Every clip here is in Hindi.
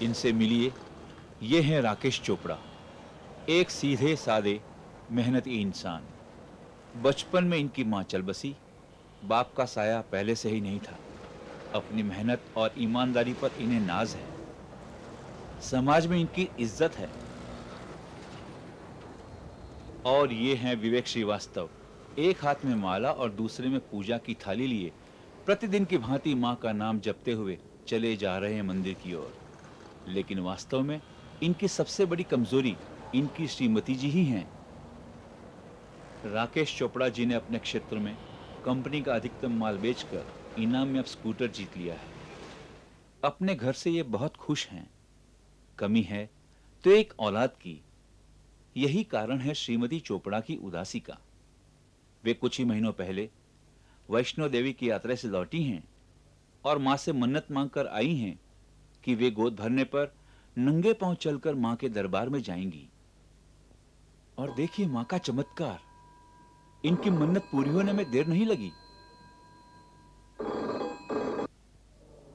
इनसे मिलिए, ये हैं राकेश चोपड़ा, एक सीधे सादे मेहनती इंसान। बचपन में इनकी माँ चल बसी, बाप का साया पहले से ही नहीं था। अपनी मेहनत और ईमानदारी पर इन्हें नाज है, समाज में इनकी इज्जत है। और ये हैं विवेक श्रीवास्तव, एक हाथ में माला और दूसरे में पूजा की थाली लिए प्रतिदिन की भांति माँ का नाम जपते हुए चले जा रहे हैं मंदिर की ओर। लेकिन वास्तव में इनकी सबसे बड़ी कमजोरी इनकी श्रीमती जी ही हैं। राकेश चोपड़ा जी ने अपने क्षेत्र में कंपनी का अधिकतम माल बेचकर इनाम में अब स्कूटर जीत लिया है। अपने घर से ये बहुत खुश हैं। कमी है तो एक औलाद की। यही कारण है श्रीमती चोपड़ा की उदासी का। वे कुछ ही महीनों पहले वैष्णो देवी की यात्रा से लौटी हैं और मां से मन्नत मांगकर आई हैं कि वे गोद भरने पर नंगे पांव चलकर मां के दरबार में जाएंगी। और देखिए मां का चमत्कार, इनकी मन्नत पूरी होने में देर नहीं लगी।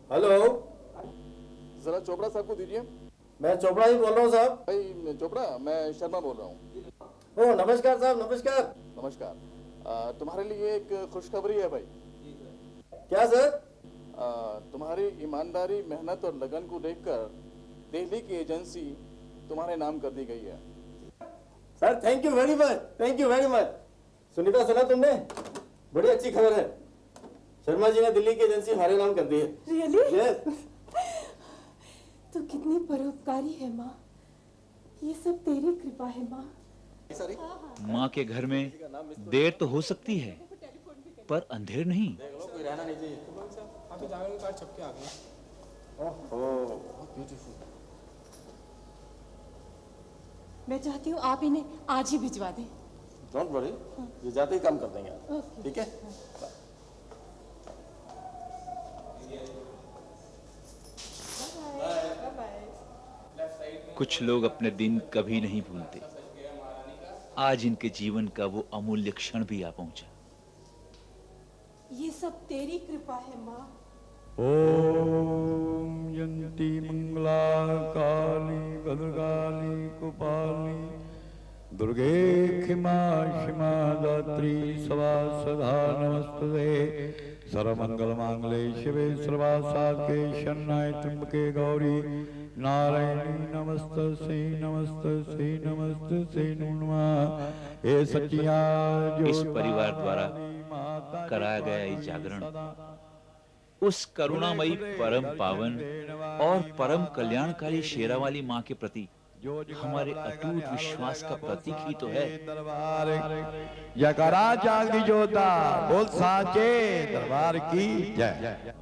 हेलो, जरा चोपड़ा साहब को दीजिए। मैं चोपड़ा ही बोल रहा हूँ साहब। भाई चोपड़ा, मैं शर्मा बोल रहा हूँ। ओ नमस्कार साहब, नमस्कार। नमस्कार। तुम्हारे लिए एक खुशखबरी है भाई। क्या सर? तुम्हारी ईमानदारी, मेहनत और लगन को देखकर दिल्ली की एजेंसी तुम्हारे नाम कर दी गई है। Sir thank you very much, thank you very much. Sunita, सुना तुमने? बड़ी अच्छी खबर है। शर्मा जी ने दिल्ली की एजेंसी हमारे नाम कर दी है। रियली? यस। तू कितनी परोपकारी है माँ। ये सब तेरी कृपा है माँ। मां के घर में देर तो हो सकती है पर अंधेर नहीं। कोई रहना नहीं चाहिए। अभी जाने का छपके आ गए। Oh beautiful. मैं चाहती हूँ आप इन्हें आज ही भिजवा दें। डोंट वरी, ये जाते ही काम कर देंगे। ठीक है? कुछ लोग अपने दिन कभी नहीं भूलते। आज इनके जीवन का वो अमूल्य क्षण भी आ पहुंचा। ये सब तेरी कृपा है माँ। ओम यंती मंगला काली भद्रकाली कुपाली दुर्गे क्षमा क्षमा दात्री सवा सदा नमस्ते। सर्वमंगल मांगले शिवे सर्वासाके शरणाय त्र्यंबके गौरी नारायणी नमस्तस्यै नमस्तस्यै नमस्तस्यै नमो नमः। हे सच्चिया इस परिवार द्वारा कराया गया ये जागरण उस करुणामयी, परम पावन और परम कल्याणकारी शेरावाली मां के प्रति हमारे अटूट विश्वास का प्रतीक ही तो है। यकरा जागदी जोता बोल साचे दरबार की जय।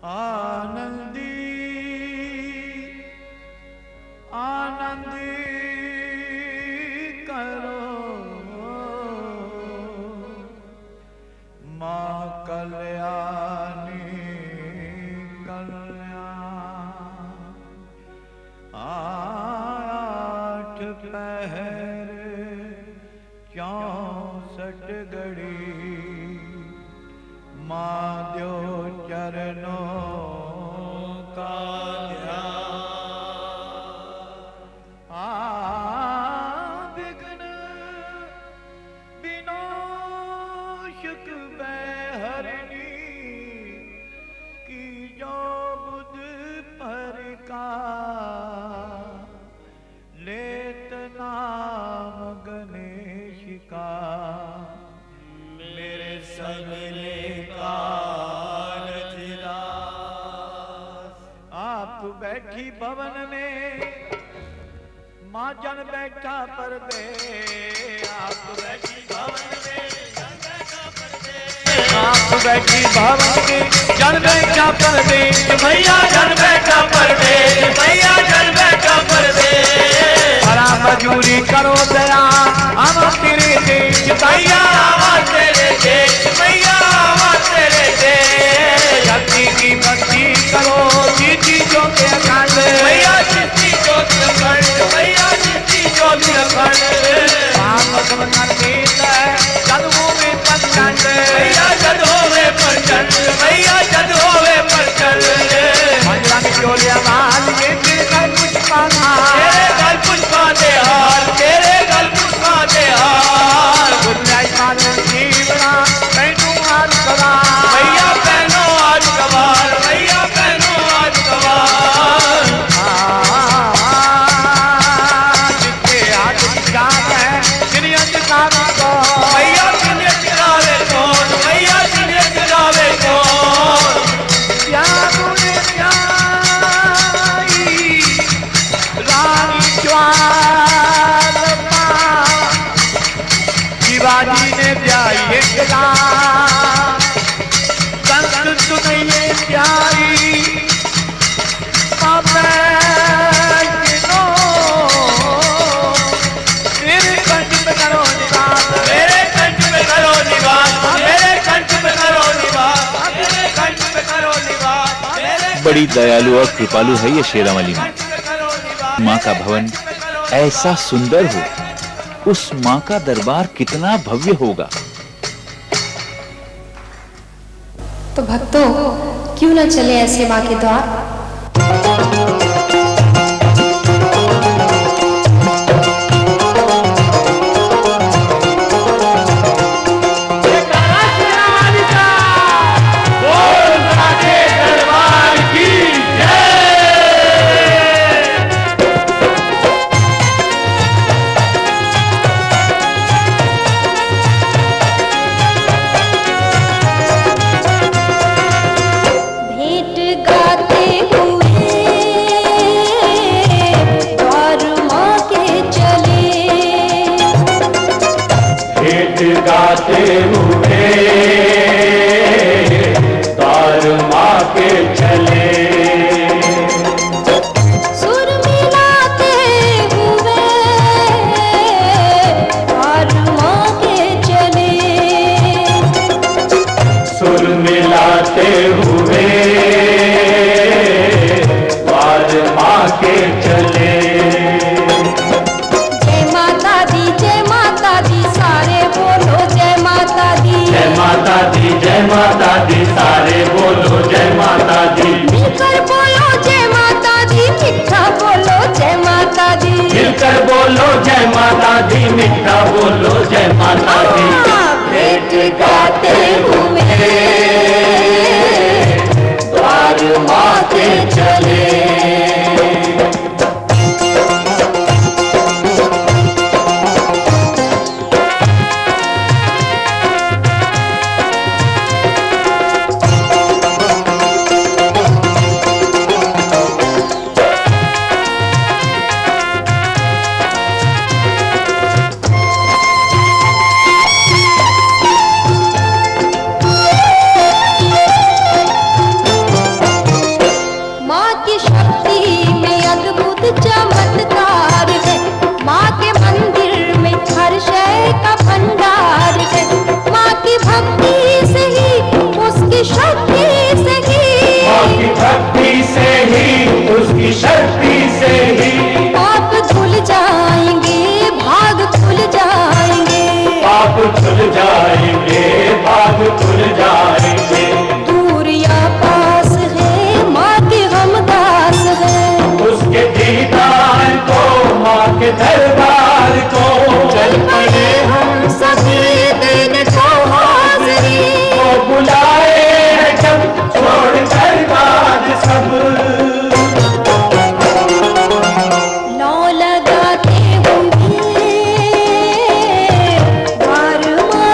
आनंदी आनंदी करो माँ कल्याणी कल्याण। आठ पहर 64 घड़ी माँ द्यो चरणों का ध्यान। विघ्न विनाशक बैहरणी की जो बुध पर का लेत नाम गणेश का मेरे सगले बैठी भवन में माँ जन बैठा पर्दे। आप बैठी भवन में जन बैठा पर्दे। आप बैठी भवन में जन बैठा पर्दे। भैया जन बैठा पर्दे। भैया जन बैठा पर्दे। हरा मजूरी करो दया हम तेरे देश। भैया तेरे देश। भैया तेरे देश। जल्दी की बंदी करो जीती अखंड मैया जीती ज्योति अखंड पाप कर देता जद होवे प्रचंड मैया जद होवे प्रचंड मैया जद होवे प्रचंड मंजरा की चोलिया माल के तेरे गल पुष्पा दे हार तेरे गल पुष्पा दे हार गुरनाई मान जीवना पैनू आज कवार मैया पैनो आज कवार मैया पैनो आज कवार जिसके हाथ की जान है जिन्हें अंधकार को मैया जिन्हें गिरावे कौन मैया जिन्हें गिरावे कौन प्यारों ने प्यारी रानी ज्वाल शिवाजी ने ब्याई एकला संत सुनइए प्यारी मेरे कंठ में करो निवास मेरे कंठ में करो निवास मेरे कंठ में करो निवास मेरे कंठ में करो निवास बड़ी दयालु और कृपालु है ये शेरावाली माँ। माँ का भवन ऐसा सुंदर हो, उस माँ का दरबार कितना भव्य होगा। तो भक्तों, क्यों न चले ऐसे माँ के द्वार। गाते हुए द्वार माँ के चले सुर मिलाते हुए द्वार माँ के चले सुर मिलाते हुए द्वार माँ के चले जय माता दी सारे बोलो जय माता दी जय माता दी जय माता दी सारे बोलो जय माता दी मिलकर बोलो जय माता दी मिठा बोलो जय माता दी मिलकर बोलो जय माता दी मिठा बोलो जय माता दी भेंट गाते हुए द्वार माँ के चले शक्ति से ही पाप धुल जाएंगे भाग खुल जाएंगे पाप खुल जाएंगे भाग खुल जाएंगे दूर या पास है माँ के हम दास है उसके दीदार को माँ के दरबार को चल पड़े हम सभी दिन को हाजिरी को बुलाए जब छोड़ कर बात सब लौ लगाते हुए द्वार माँ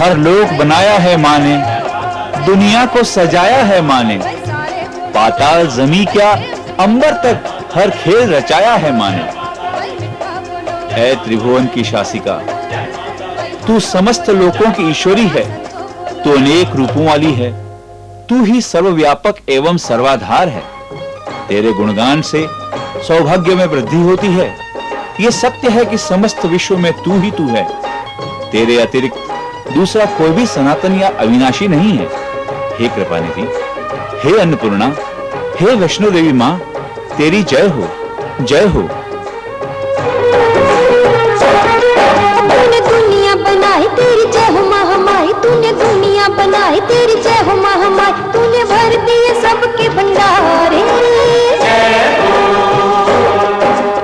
हर लोक बनाया है माँ ने, दुनिया को सजाया है माँ ने, पाताल जमी क्या अंबर तक हर खेल रचाया है माँ ने। ऐ त्रिभुवन की शासिका, तू समस्त लोकों की ईश्वरी है, तू अनेक रूपों वाली है, तू ही सर्वव्यापक एवं सर्वाधार है। तेरे गुणगान से सौभाग्य में वृद्धि होती है। ये सत्य है कि समस्त विश्व में तू ही तू है। तेरे अतिरिक्त दूसरा कोई भी सनातन या अविनाशी नहीं है। हे कृपानिधि, हे अन्नपूर्णा, हे वैष्णो देवी माँ, तेरी जय हो, जय हो। तूने दुनिया बनाई तेरी जय हो महामाई, तूने दुनिया बनाई तेरी जय हो महामाई, तूने भर दिए सबके भंडारे।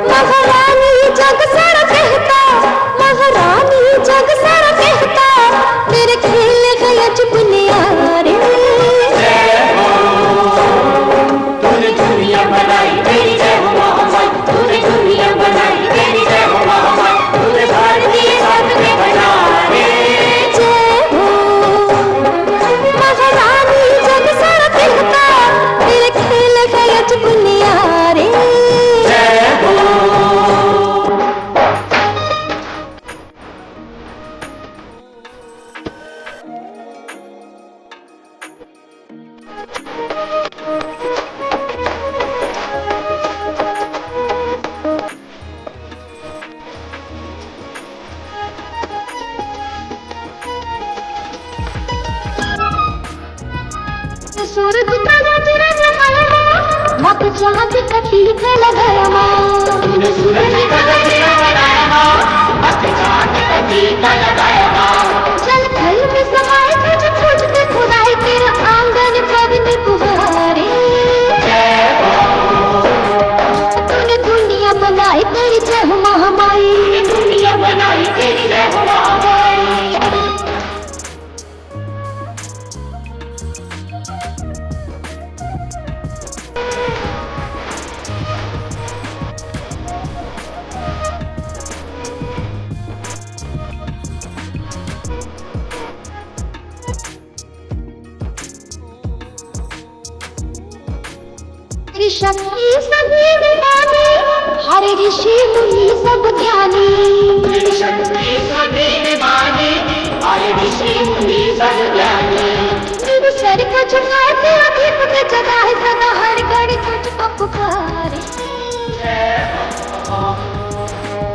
महारानी जग सारा कहता, महारानी जग सारा कहता, तेरे खेल गया चुप नियारे। तूने दुनिया बनाई तेरी जय हो महामाई, तूने दुनिया बनाई तेरी जय हो महामाई, तूने भर दिए सबके भंडारे। जय हो महारानी जग सारा कहता, तेरे खेल गया चुप नियारे। सूरज का तेरा जमाना, मत चाहत कटी के लगाया माँ। तूने सूरज का तेरा बनाया माँ, मत चाहत कटी का लगाया माँ। जल थल में समाये तुझ खोजते खुदाई, तेरा आंगन पवन पुहारे। तूने दुनिया बनाई तेरी जय हो महामाई, दुनिया बनाई तेरी जय हो महामाई। तेरी शक्ति सभी निभाने, हरे ऋषि मुनि सब ज्ञानी। तेरी शक्ति सभी निभानी, आए ऋषि मुनि सब ज्ञानी। तेरे सर को झुकाए तेरा दीपक जगाए, सदा हर घड़ी तुझको पुकारे।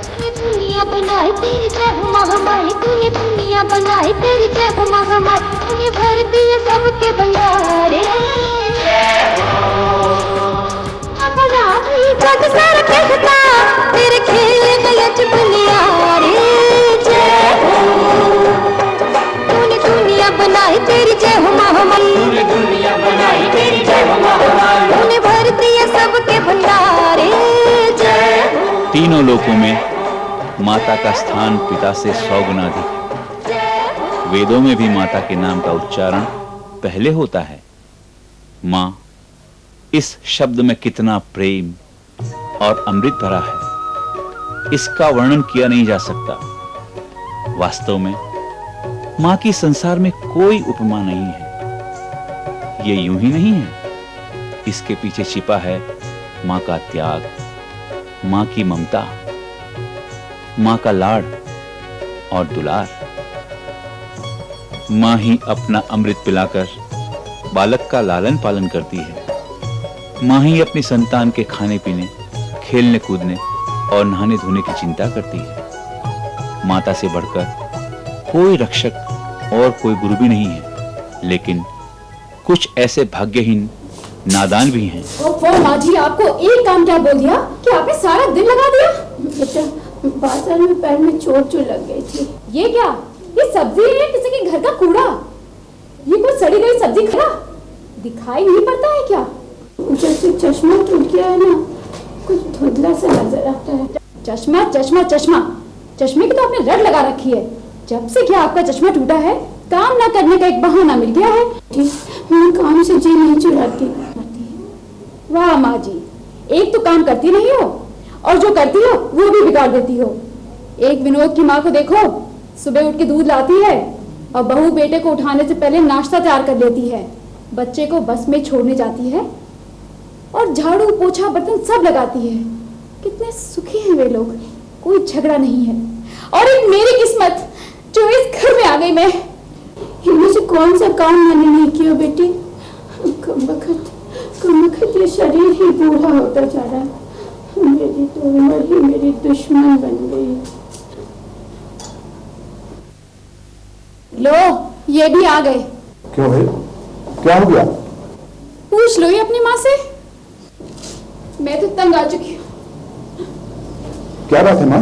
तूने दुनिया बनाई तेरी जय हो महामाई, तूने दुनिया बनाई तेरी जय हो महामाई, तूने भर दिए सबके भंडारे। अपराधी जग सारा कहता, तेरे खेल गया चुप नियारे। जय हो तूने दुनिया बनाई तेरी जय हो महामाई, तूने दुनिया बनाई तेरी जय हो महामाई, तूने भर दिए सबके भंडारे। जय हो तीनों लोकों में माता का स्थान पिता से 100 गुना अधिक है। वेदों में भी माता के नाम का उच्चारण पहले होता है। माँ, इस शब्द में कितना प्रेम और अमृत भरा है, इसका वर्णन किया नहीं जा सकता। वास्तव में माँ की संसार में कोई उपमा नहीं है। ये यूं ही नहीं है, इसके पीछे छिपा है माँ का त्याग, माँ की ममता, माँ का लाड़ और दुलार। माँ ही अपना अमृत पिलाकर बालक का लालन पालन करती है। माँ ही अपनी संतान के खाने पीने, खेलने कूदने और नहाने धोने की चिंता करती है। माता से बढ़कर कोई रक्षक और कोई गुरु भी नहीं है, लेकिन कुछ ऐसे भाग्यहीन नादान भी हैं। ओह माँ जी, आपको एक काम क्या बोल दिया कि आपने सारा दिन लगा दिया? बेटा, बाजार में पैर में चोट लग गई थी। ये क्या? ये सब्जी है किसी के घर का कूड़ा? ये कोई सड़ी गई सब्जी खा? दिखाई नहीं पड़ता है क्या? जैसे चश्मा टूट गया है ना, कुछ धुंधला सा नजर आता है। चश्मा चश्मा चश्मा, चश्मे की तो आपने रट लगा रखी है। जब से क्या आपका चश्मा टूटा है, काम ना करने का एक बहाना मिल गया है। मैं काम से जी नहीं चुराती। वाह माँ जी, एक तो काम करती नहीं हो और जो करती हो वो भी बिगाड़ देती हो। एक विनोद की माँ को देखो, सुबह उठ के दूध लाती है, और बहू बेटे को उठाने से पहले नाश्ता तैयार कर लेती है, बच्चे को बस में छोड़ने जाती है और झाड़ू पोछा बर्तन सब लगाती है। कितने सुखी हैं वे लोग, कोई झगड़ा नहीं है। और एक मेरी किस्मत जो इस घर में आ गई। मैं इनमें से कौन सा काम मैंने नहीं किया बेटी। कमबख्त ये शरीर ही बूढ़ा होता जा रहा है। मेरी तो उम्र ही मेरी दुश्मन बन गई। लो ये भी आ गए। क्यों भाई, क्या हो गया? पूछ लो ये अपनी माँ से। मैं तो तंग आ चुकी हूँ। क्या बात है माँ?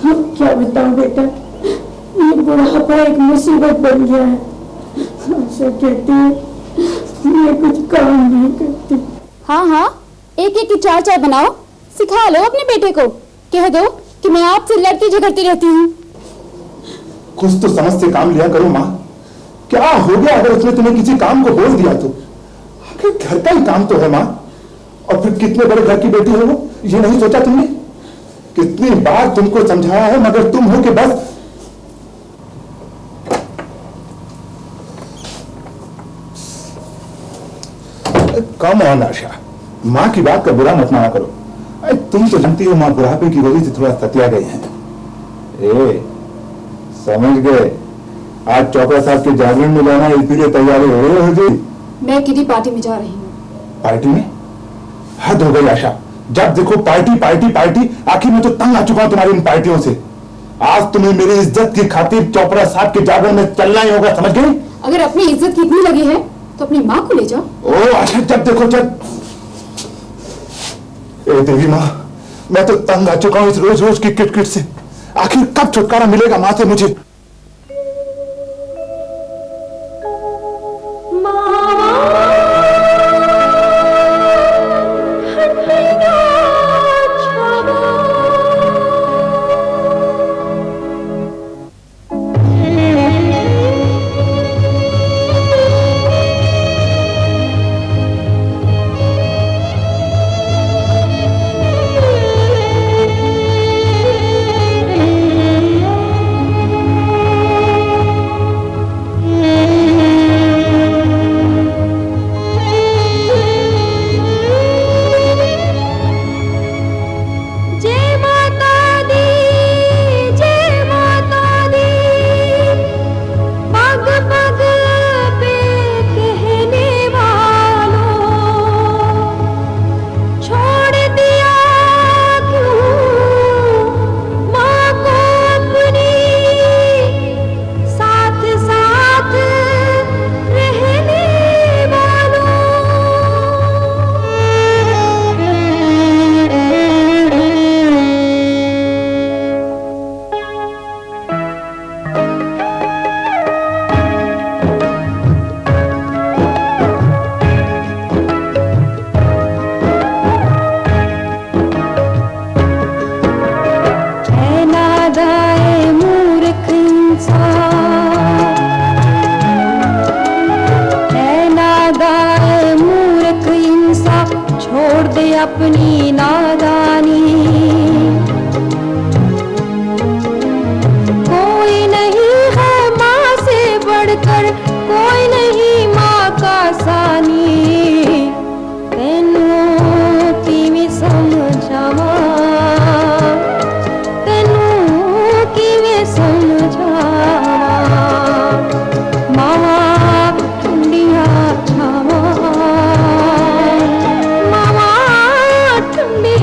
हम क्या बताऊं बेटा, ये बुढ़ापा एक मुसीबत बन गया है। ऐसा कहती है मैं कुछ काम नहीं करती। हाँ, एक एक की चाय चाय बनाओ, सिखा लो अपने बेटे को। कह दो कि मैं आपसे लड़ती झगड़ती रहती हूँ। कुछ तो समझ से काम लिया करो माँ। क्या हो गया अगर उसने तुम्हें किसी काम को बोल दिया तो? आखिर घर का ही काम तो है माँ। और फिर कितने बड़े घर की बेटी है वो, ये नहीं सोचा तुमने? कितनी बार तुमको समझाया है मगर तुम हो कि बस। कम ऑन आशा, माँ की बात का बुरा मत माना करो। अरे तुम तो जानती हो माँ बुढ़ापे की वजह से थोड़ा सतिया गई हैं। ए, समझ गए? आज चौपड़ा साहब के जागरण में जाना, इसीलिए तैयारी हो गई। मैं किटी पार्टी में जा रही हूँ। पार्टी में? हद हो गई आशा, जब देखो पार्टी पार्टी पार्टी। आखिर मैं तो तंग आ चुका हूँ तुम्हारी इन पार्टियों से। आज तुम्हें मेरी इज्जत की खातिर चौपड़ा साहब के जागरण में चलना ही होगा, समझ गई? अगर अपनी इज्जत की इतनी लगी है तो अपनी माँ को ले जाओ। ओ आशा, जब देखो जब। ए देवी माँ, मैं तो तंग आ चुका हूँ इस रोज रोज की किटकिट से। आखिर कब छुटकारा मिलेगा माँ से मुझे? अपनी नादानी, कोई नहीं है माँ से बढ़कर, कोई नहीं माँ का सानी। तेनू किवें समझावा, तेनू किवें समझावा। मावा ठंडिया छावा, मावा ठंडी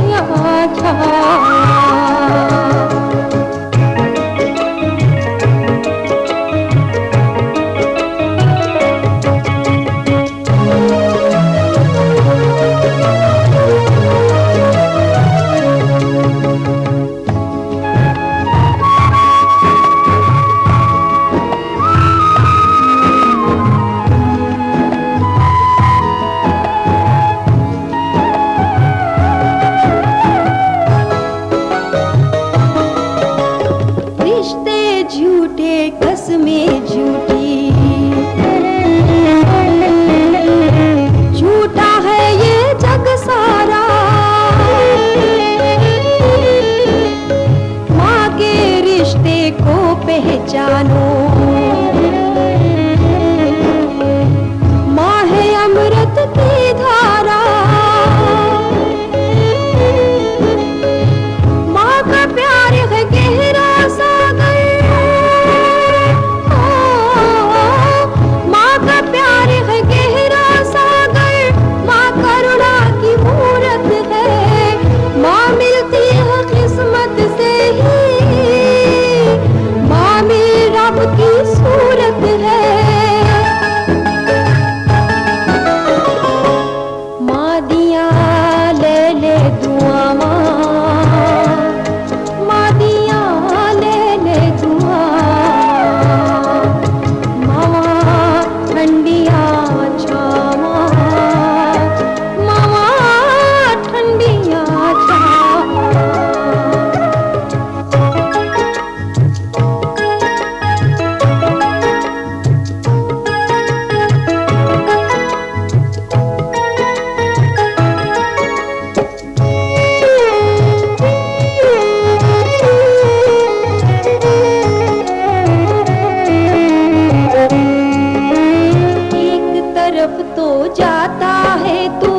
तरफ तो जाता है तू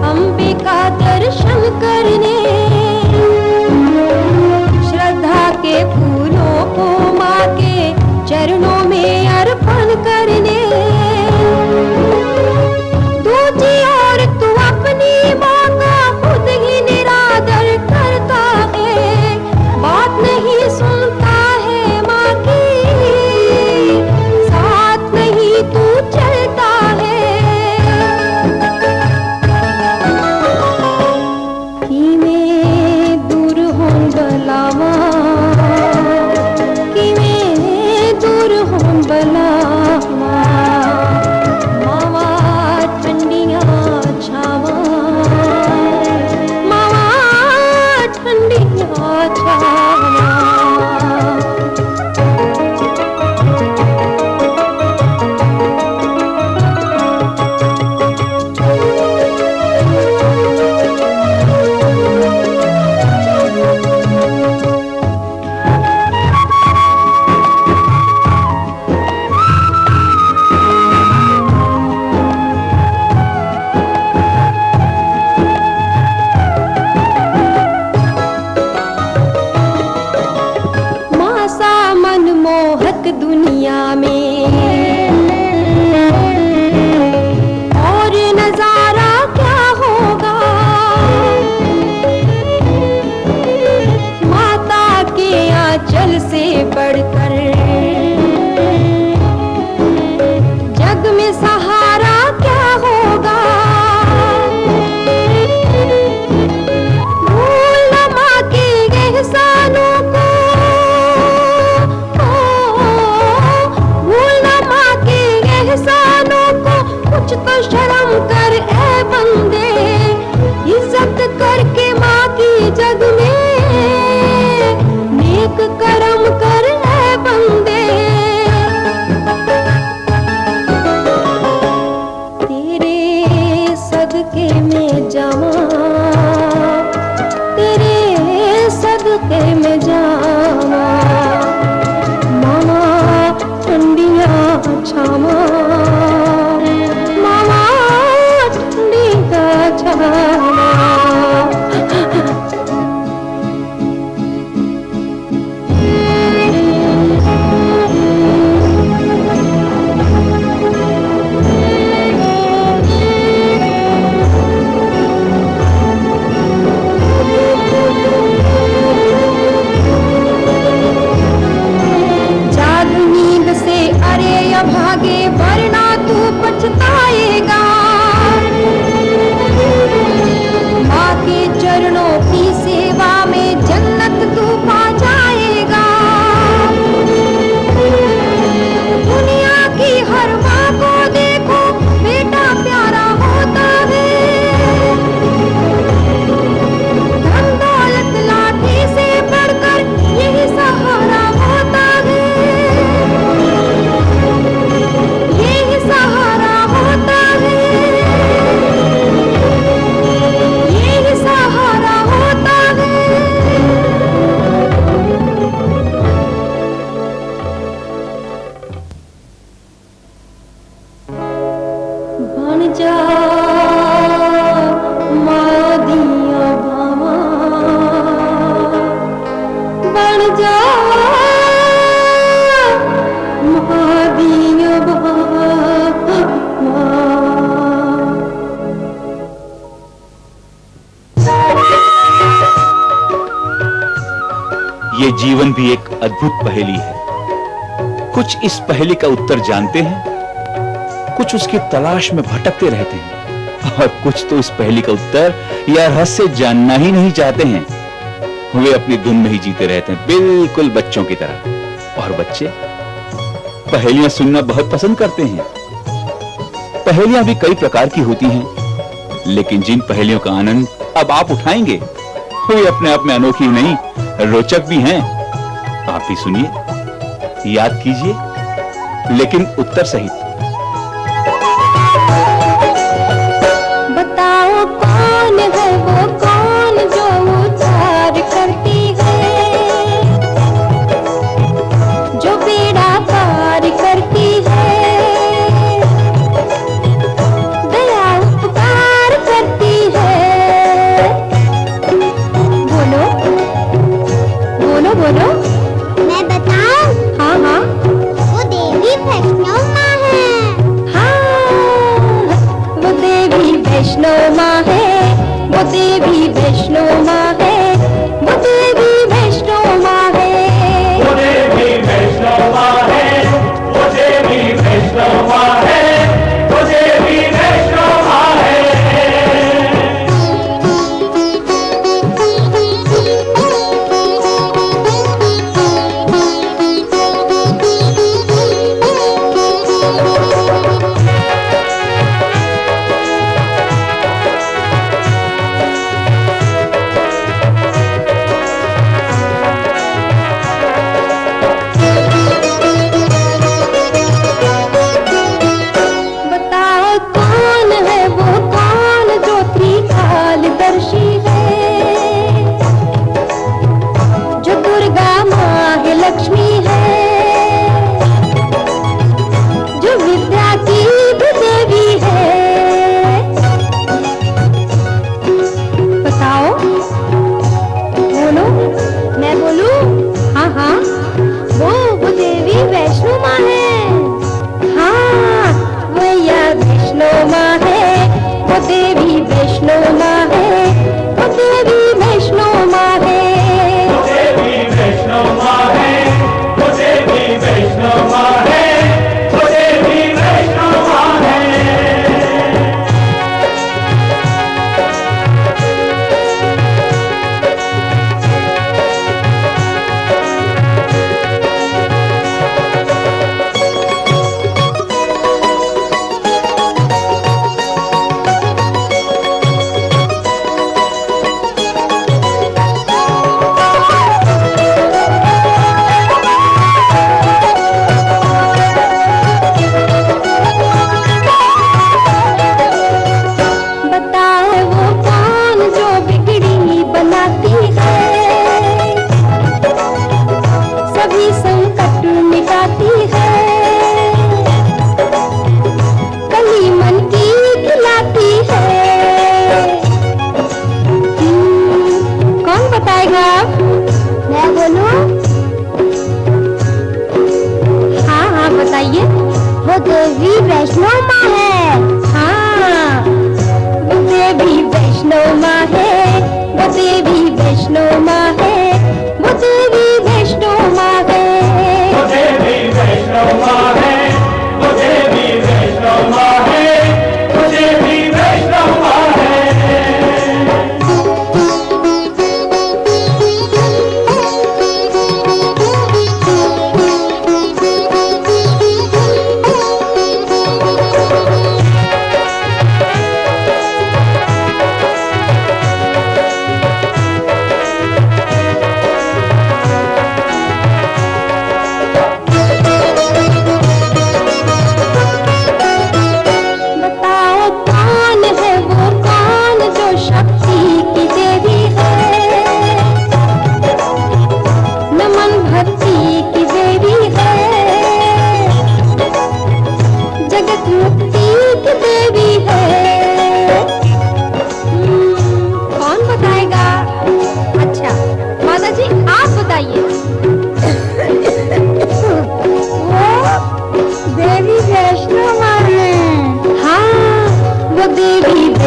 अम्बे का दर्शन करने, श्रद्धा के फूलों को माँ के चरणों में अर्पण करने। दूजी ओर तू अपनी माँ का खुद ही निरादर करता है, बात नहीं सुनता है माँ की, साथ नहीं तू चलता है। कि मैं दूर हूँ बलावा, कि मैं दूर हूँ बलावा, मावा ठंडियाँ छावा, मावा ठंडियाँ छावा। माँ सा मनमोहक दुनिया में और नजारा क्या होगा, माता के आंचल से बढ़कर जग में सहारा क्या होगा। भूल न माँ के एहसानों को, भूल न माँ के एहसानों को, कुछ तो शर्म कर ए बंदे, इज्जत करके माँ की जग में नेक कर्म कर ए बंदे। तेरे सदके में जावा, तेरे सदके में जावा, मामा ठंडियाँ छावा, मामा ठंडियाँ छावा। जाग नींद से अरे अभागे, वरना तू पछताएगा। माँ के चरणों की सेवा में जन्नत तू पा जाएगा। दुनिया की हर माँ को देखो, बेटा प्यारा होता है, धन दौलत लाठी से बढ़कर यही सहारा होता है, यही सहारा होता है, यही सहारा होता है। बन जा माँ दिया भावा, बन जा माँ दिया भावा। ये जीवन भी एक अद्भुत पहेली है। कुछ इस पहेली का उत्तर जानते हैं, कुछ उसकी तलाश में भटकते रहते हैं, और कुछ तो इस पहेली का उत्तर या रहस्य जानना ही नहीं चाहते हैं। वे अपनी धुन में ही जीते रहते हैं, बिल्कुल बच्चों की तरह। और बच्चे पहेलियां सुनना बहुत पसंद करते हैं। पहेलियां भी कई प्रकार की होती हैं, लेकिन जिन पहेलियों का आनंद अब आप उठाएंगे, वे अपने आप में अनोखी नहीं, रोचक भी हैं। आप भी सुनिए, याद कीजिए, लेकिन उत्तर सहित। बताओ कौन है वो, कौन जो उद्धार करती है, जो बेड़ा पार करती है।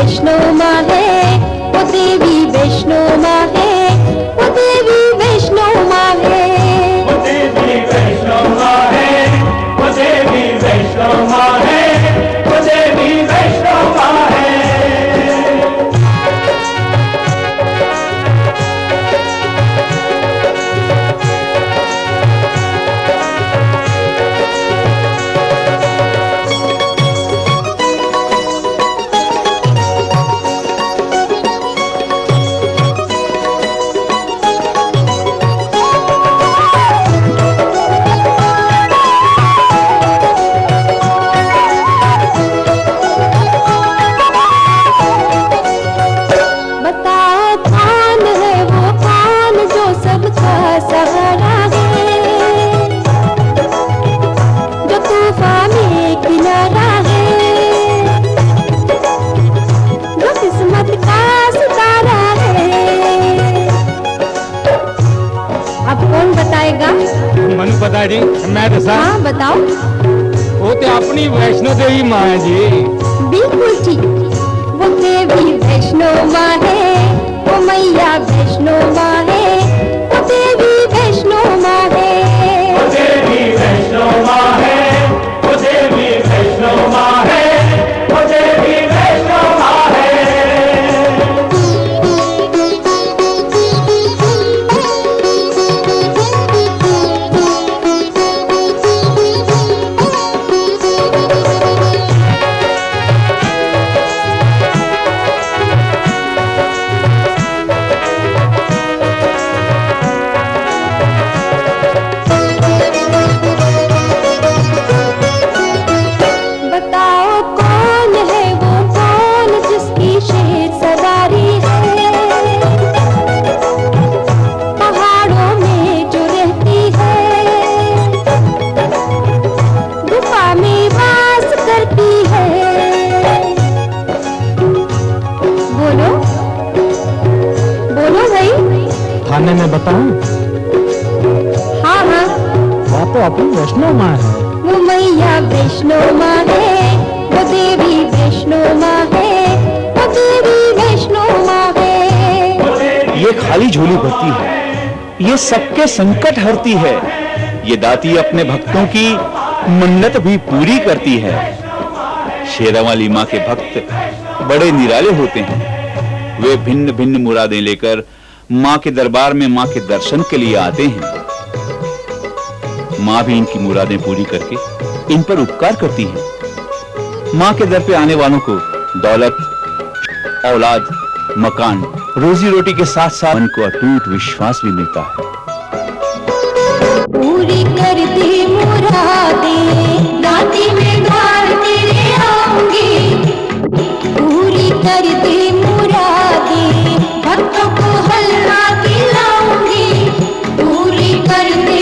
वैष्णो माँ है, वो देवी वैष्णो माँ है, वो देवी वैष्णो माँ है। वो देवी वैष्णो माँ है, वो देवी वैष्णो माँ है, वो देवी वैष्णो माँ है। बताओ कौन है वो कौन जो सबका सहारा है, जो तूफान में किनारा है, जो किस्मत का सितारा है। अब कौन बताएगा? मनु पता जी, मैं दसा हाँ बताओ। वो तो अपनी वैष्णो देवी माँ है जी। बिल्कुल ठीक, वो देवी वैष्णो माँ है, वो मैया वैष्णो माँ है, वो देवी वैष्णो माँ है। वो देवी वैष्णो माँ है, वो देवी वैष्णो माँ है, वो देवी वैष्णो माँ है। बताओ कौन है वो कौन जिसकी शेर सवारी है, पहाड़ों में जो रहती है, गुफा में वास करती है। बोलो बोलो भाई। थाने में बताऊं? हाँ हाँ, वो तो अपनी वैष्णो माँ है। वो मैया वैष्णो माँ है, वो देवी वैष्णो माँ है, वो देवी वैष्णो माँ है। ये खाली झोली भरती है, ये सबके संकट हरती है, ये दाती अपने भक्तों की मन्नत भी पूरी करती है। शेरावाली माँ के भक्त बड़े निराले होते हैं, वे भिन्न भिन्न मुरादें लेकर माँ के दरबार में माँ के दर्शन के लिए आते हैं। माँ भी इनकी मुरादें पूरी करके इन पर उपकार करती है। माँ के दर पे आने वालों को दौलत, औलाद, मकान, रोजी रोटी के साथ साथ मन को अटूट विश्वास भी मिलता है। पूरी कर दे मुरादें, दाती में द्वार तेरे आऊंगी। पूरी कर दे मुरादें, भक्तों को हलवा खिलाऊंगी। पूरी कर दे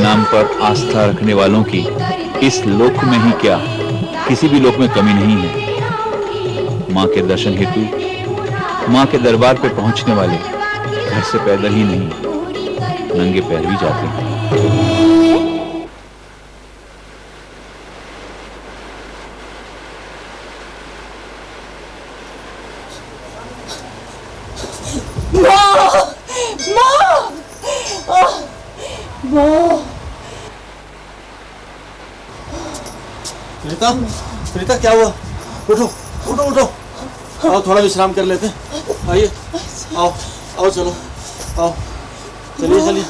नाम पर आस्था रखने वालों की इस लोक में ही क्या किसी भी लोक में कमी नहीं है। माँ के दर्शन हेतु माँ के दरबार पे पहुंचने वाले घर से पैदल ही नहीं नंगे पैर भी जाते हैं। सुनीता, सुनीता क्या हुआ? उठो उठो उठो, आओ थोड़ा विश्राम कर लेते हैं। आइए, आओ आओ, चलो आओ, चलिए चलिए।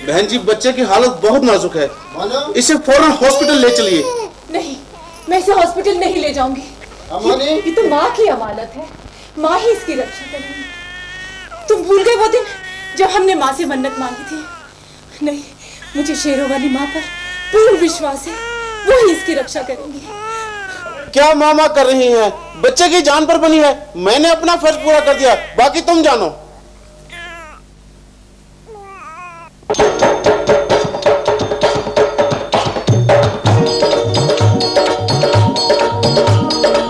बहन जी, बच्चे की हालत बहुत नाजुक है, इसे फौरन हॉस्पिटल ले चलिए। नहीं, मैं इसे हॉस्पिटल नहीं ले जाऊंगी। ये तो माँ की अमानत है, माँ ही इसकी रक्षा करेगी। तुम भूल गए वो दिन जब हमने माँ से मन्नत मांगी थी? नहीं, मुझे शेरों वाली माँ पर पूर्ण विश्वास है, वो ही इसकी रक्षा करेंगी। क्या मामा कर रही हैं? बच्चे की जान पर बनी है। मैंने अपना फर्ज पूरा कर दिया, बाकी तुम जानो।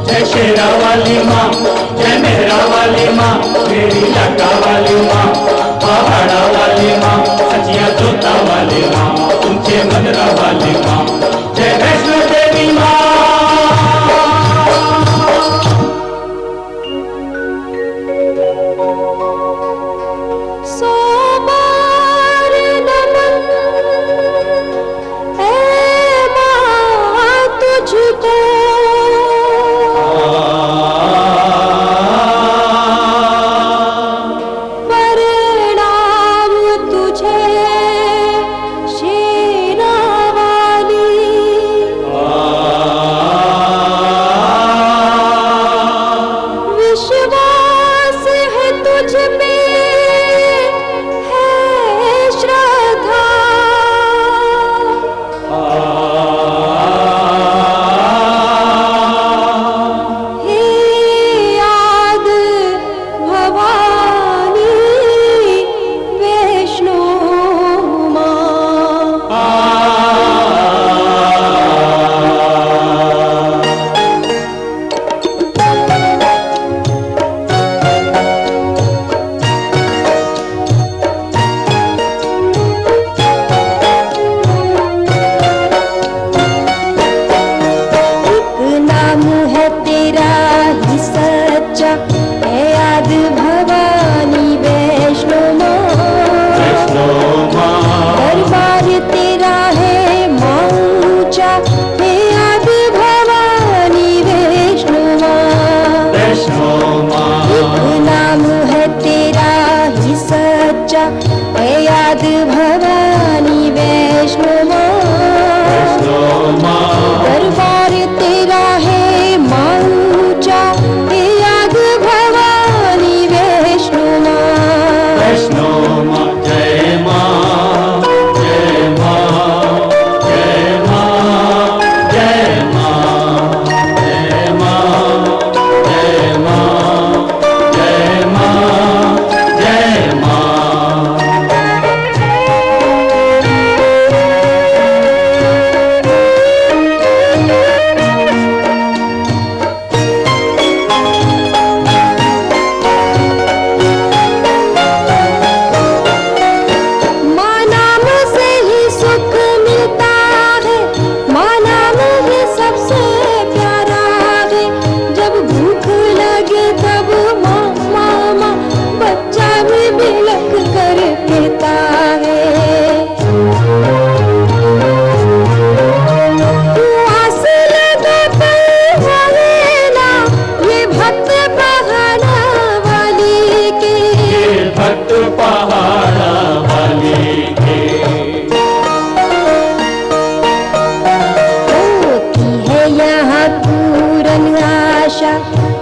जय शेरा वाली माँ, जय मेहरा वाली माँ, मेरी लंका वाली माँ, पहाड़ा वाली माँ, सचिया जोता वाली माँ, ऊंचे मदरा वाली माँ, जय वैष्णो देवी माँ।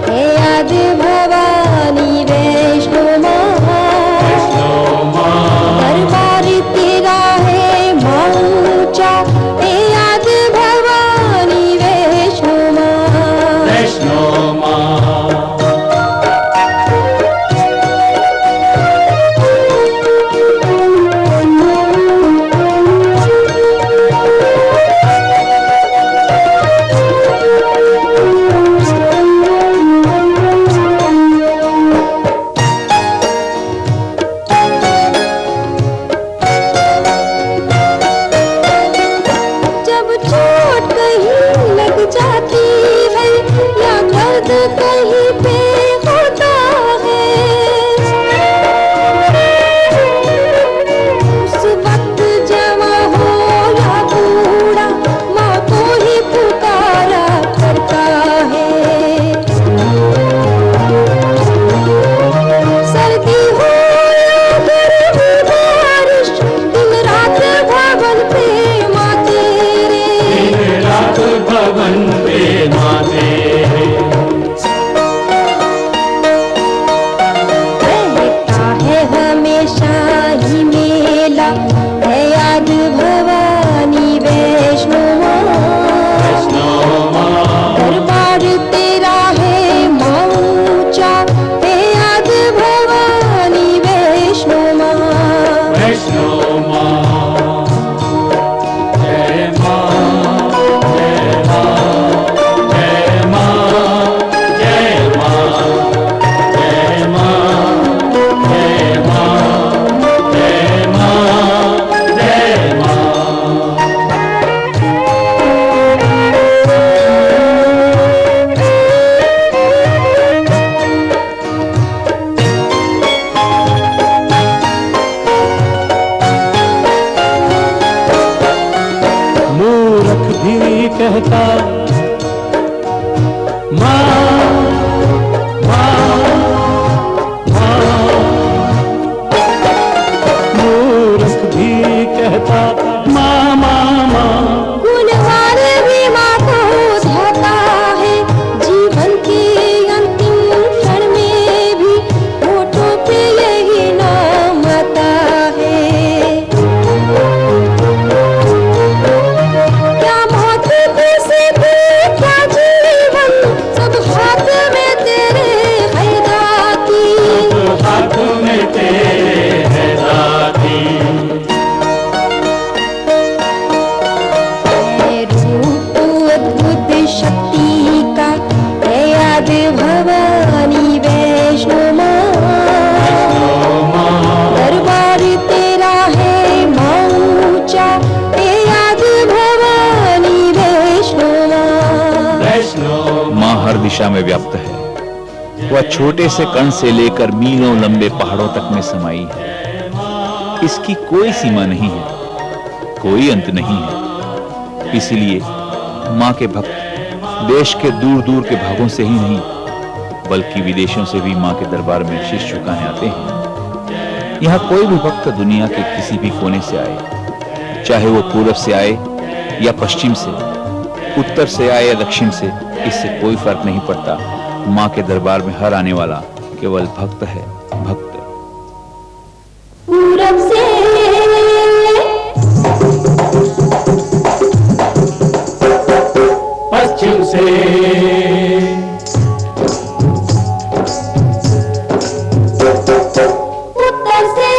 हे आदि भवानी वैष्णो माँ दरबार तेरा है माँ ऊंचा, हे आदि भवानी वैष्णो माँ। जब चोट कहीं लग जाती है या दर्द कहीं पे होता है, उस वक्त जवा हो या बूढ़ा माँ को ही पुकारा करता है। सर्दी हो या गर्मी बारिश, दिन रात भवन पे माँ तेरे भवन पे माते रहता है हमेशा ही मेला, है याद भवानी वैष्णो माँ दरबार तेरा है माँ ऊंचा, है याद भवानी वैष्णो माँ। वैष्णो माँ जय माँ जय माँ जय माँ जय माँ जय माँ जय माँ जय माँ जय माँ। मूर्ख भी कहता माँ माँ माँ, मूर्ख भी कहता माँ माँ माँ। गुणवान भी माँ को ध्याता है, जीवन के अंतिम क्षण में भी होठों पे यही नाम आता है। क्या मौत से भी क्या जीवन, सब हाथ में तेरे है दाती। हाथ में तेरे है दाती। है रूप अद्भुत शक्ति का, है याद भवानी वैष्णो माँ दरबार तेरा है माँ ऊंचा, है याद भवानी वैष्णो माँ। वैष्णो माँ हर दिशा में व्याप्त है। वह छोटे से कण से लेकर मीलों लंबे पहाड़ों तक में समाई है। इसकी कोई सीमा नहीं है, कोई अंत नहीं है। इसीलिए माँ के भक्त देश के दूर दूर के भागों से ही नहीं, बल्कि विदेशों से भी माँ के दरबार में शीश झुकाने आते हैं। यहाँ कोई भी भक्त दुनिया के किसी भी कोने से आए, चाहे वो पूरब से आए या पश्चिम से, उत्तर से आए या दक्षिण से, इससे कोई फर्क नहीं पड़ता। माँ के दरबार में हर आने वाला केवल भक्त है, भक्त। पूरब से पश्चिम से उत्तर से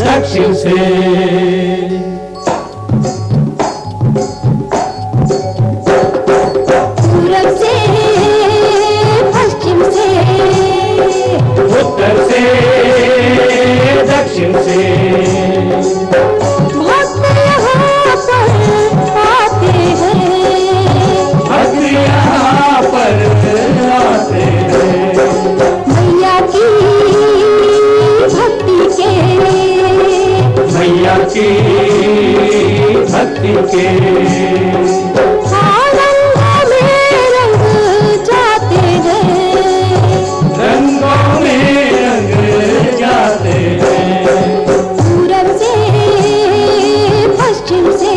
दक्षिण से पूरब से पश्चिम से उत्तर से दक्षिण से भक्त यहाँ पर आते हैं, भक्त यहाँ पर आते हैं। मैया की भक्ति के, मैया की भक्ति के रंगों में रंग जाते हैं, रंगों में रंग जाते हैं। पूरब से पश्चिम से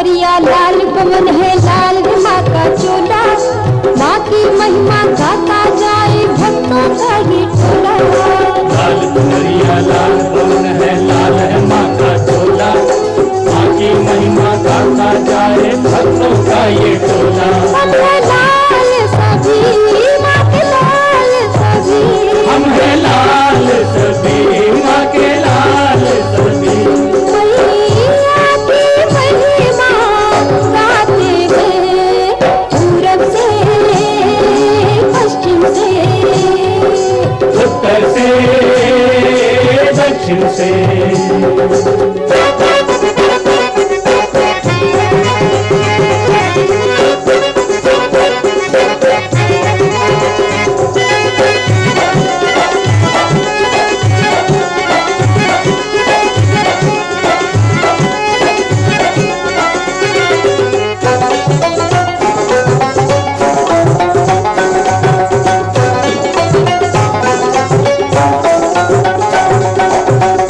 दरिया लाल पवन है लाल है माँ का चोला, माँ की महिमा गाता जाए भक्तों का ये टोला। लाल दरिया लाल पवन है लाल है माँ का चोला, माँ की महिमा गाता जाए भक्तों का ये टोला। हम है लाल सभी माँ के लाल सभी, हम है लाल सभी माँ के लाल सभी। मैया की महिमा गाते हैं पूरब से पश्चिम से, उत्तर से दक्षिण से।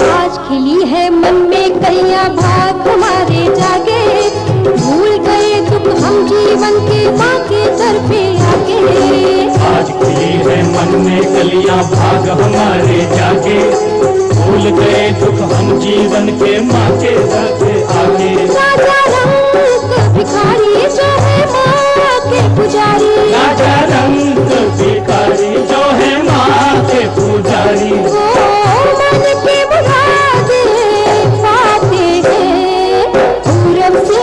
आज खिली है मन में कलियां भाग हमारे जागे, भूल गए दुख हम जीवन के माँ के दर पे आके। आज खिली है मन में कलियां भाग हमारे जागे, भूल गए दुख हम जीवन के माँ के दर पे आगे। राजा रंग भिखारी जो है माँ के पुजारी, राजा रंग भिखारी जो है माँ के पुजारी। वो मन की मुरादे पाते हैं पूरब से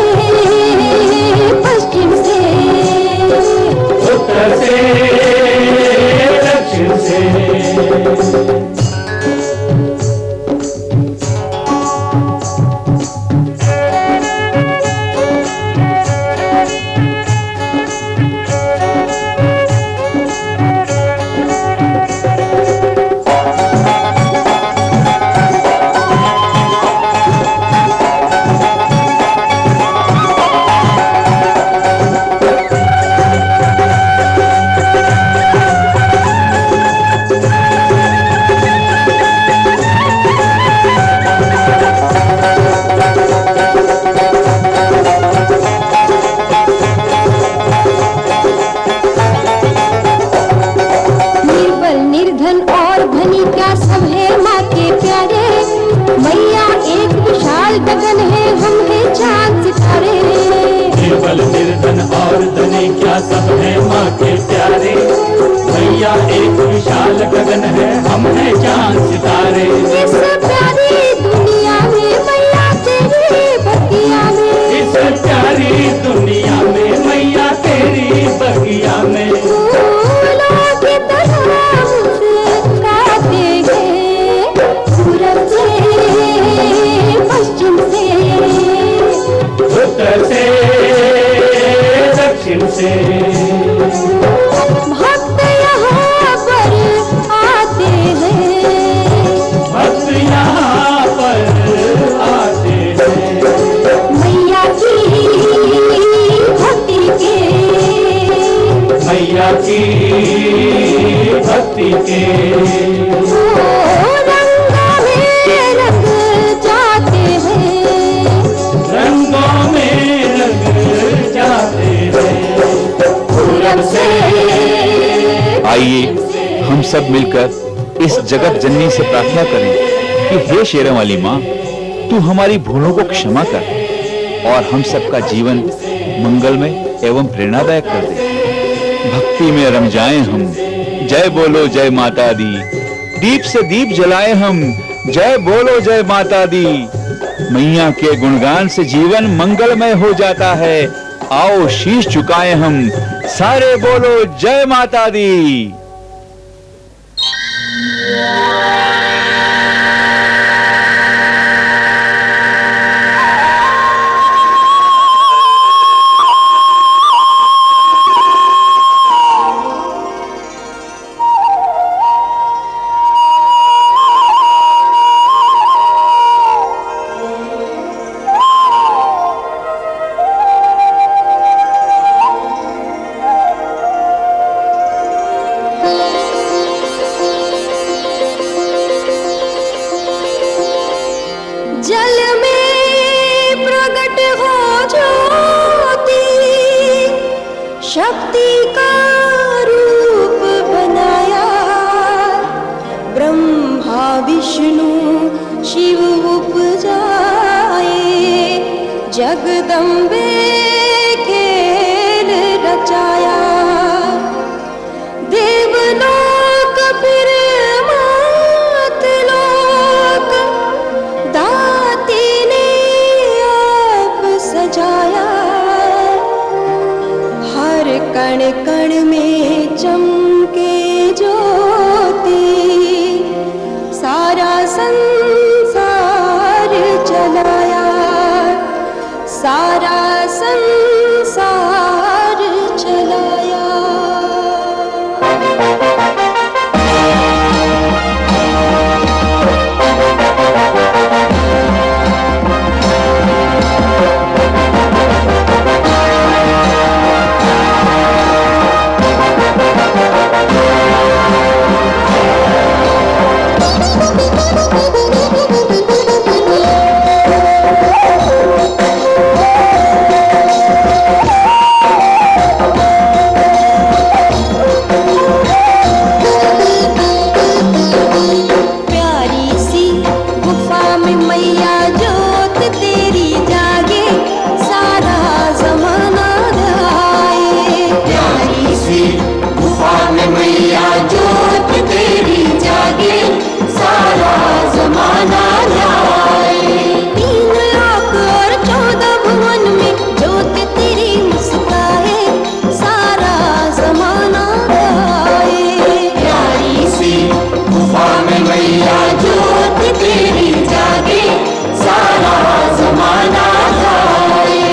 पश्चिम से, उत्तर से दक्षिण से। निर्बल निर्धन और धनी क्या सब है माँ के प्यारे, मैया एक विशाल गगन है हम है चांद सितारे। निर्बल निर्धन और धनी क्या सब है माँ के प्यारे, भैया एक विशाल गगन है हम है चांद सितारे। इस प्यारी दुनिया में मैया तेरी बगिया में, इस प्यारी दुनिया में मैया तेरी बगिया में। फूलों की तरह मुस्कुराते हैं पूरब से पश्चिम से, उत्तर से दक्षिण से। भक्त यहाँ पर आते हैं, भक्त यहाँ पर आते हैं मैया की भक्ति के, मैया की भक्ति के। ओ रंगों में रंग जाते हैं, रंगों में रंग जाते हैं पूरब से। आइए हम सब मिलकर इस जगत जननी से प्रार्थना करें कि हे शेरों वाली माँ, तू हमारी भूलों को क्षमा कर और हम सबका जीवन मंगलमय एवं प्रेरणादायक कर दे। भक्ति में रम जाएं हम, जय बोलो जय माता दी। दीप से दीप जलाएं हम, जय बोलो जय माता दी। मैया के गुणगान से जीवन मंगलमय हो जाता है। आओ शीश झुकाएं हम, सारे बोलो जय माता दी। शक्ति का रूप बनाया, ब्रह्मा विष्णु शिव उपजाए, जगदम्बे खेल रचाया। देवलोक फिर मातलोक, दाती ने आप सजाया। हर कण कण में चमके ज्योति, सारा संसार चलाया, सारा संसार चलाया। प्यारी सी गुफा में मैया जोत तेरी जागे, सारा जमाना गाए। प्यारी सी गुफा में मैया जोत तेरी जागे, सारा जमाना गाए। 3 लोक और 14 भुवन में जोत तेरी मुस्काए, सारा जमाना गाए। प्यारी सी गुफा में मैया जोत तेरी जागे, सारा जमाना गाए।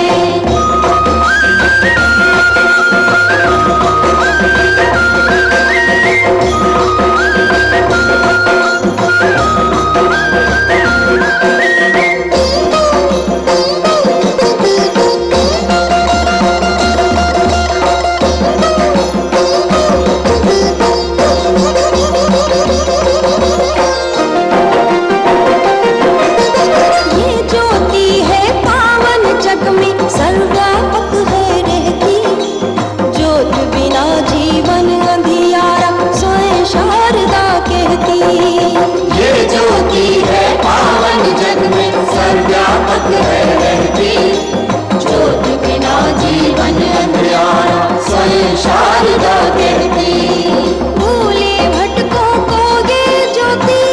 ये ज्योति है पावन जग में, सर्वव्यापक है रहती। ज्योत बिना जीवन अंधियारा, स्वयं शारदा कहती। ये ज्योति है पावन जग में, सर्वव्यापक है रहती। ज्योत बिना जीवन अंधियारा, स्वयं शारदा कहती। भूले भटकों को ये ज्योति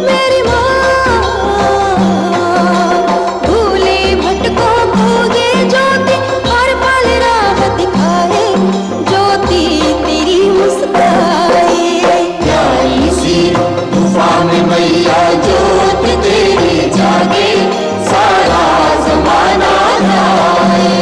मेरी माँ, भूले भटकों को ये ज्योति हर पल राह दिखाए, ज्योति तेरी मुस्काए। प्यारी सी गुफा में मैया जोत तेरी जागे, सारा जमाना गाए।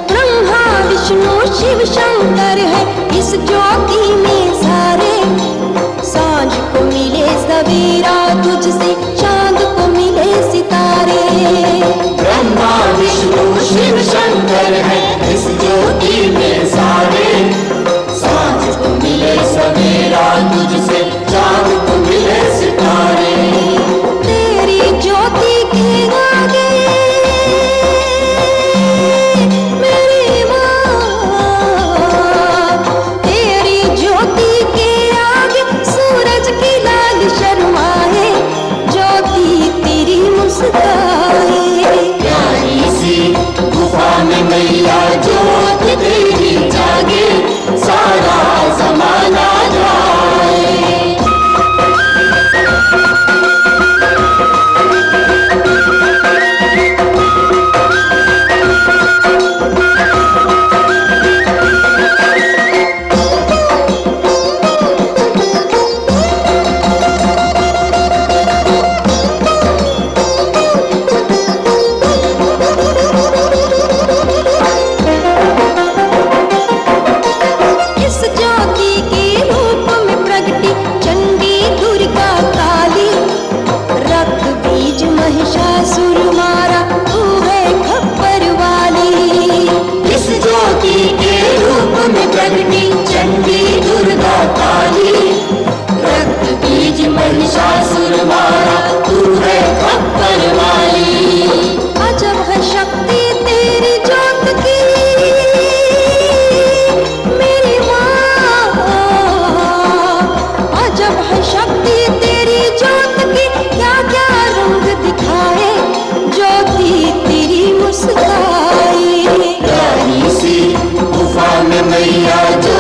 ब्रह्मा विष्णु शिव शंकर है इस ज्योति में सारे। सांझ को मिले सवेरा तुझसे, चांद को मिले सितारे। ब्रह्मा विष्णु शिव शंकर है इस ज्योति में सारे। सांझ को मिले सवेरा तुझसे, चांद को मिले सितारे। तेरी ज्योति के आगे मेरी माँ, तेरी ज्योति के आगे सूरज की लाल शर्माए, ज्योति तेरी मुस्काए। प्यारी सी गुफा में मैया जोत तेरी जागे, सारा जमाना गाए। मैया जो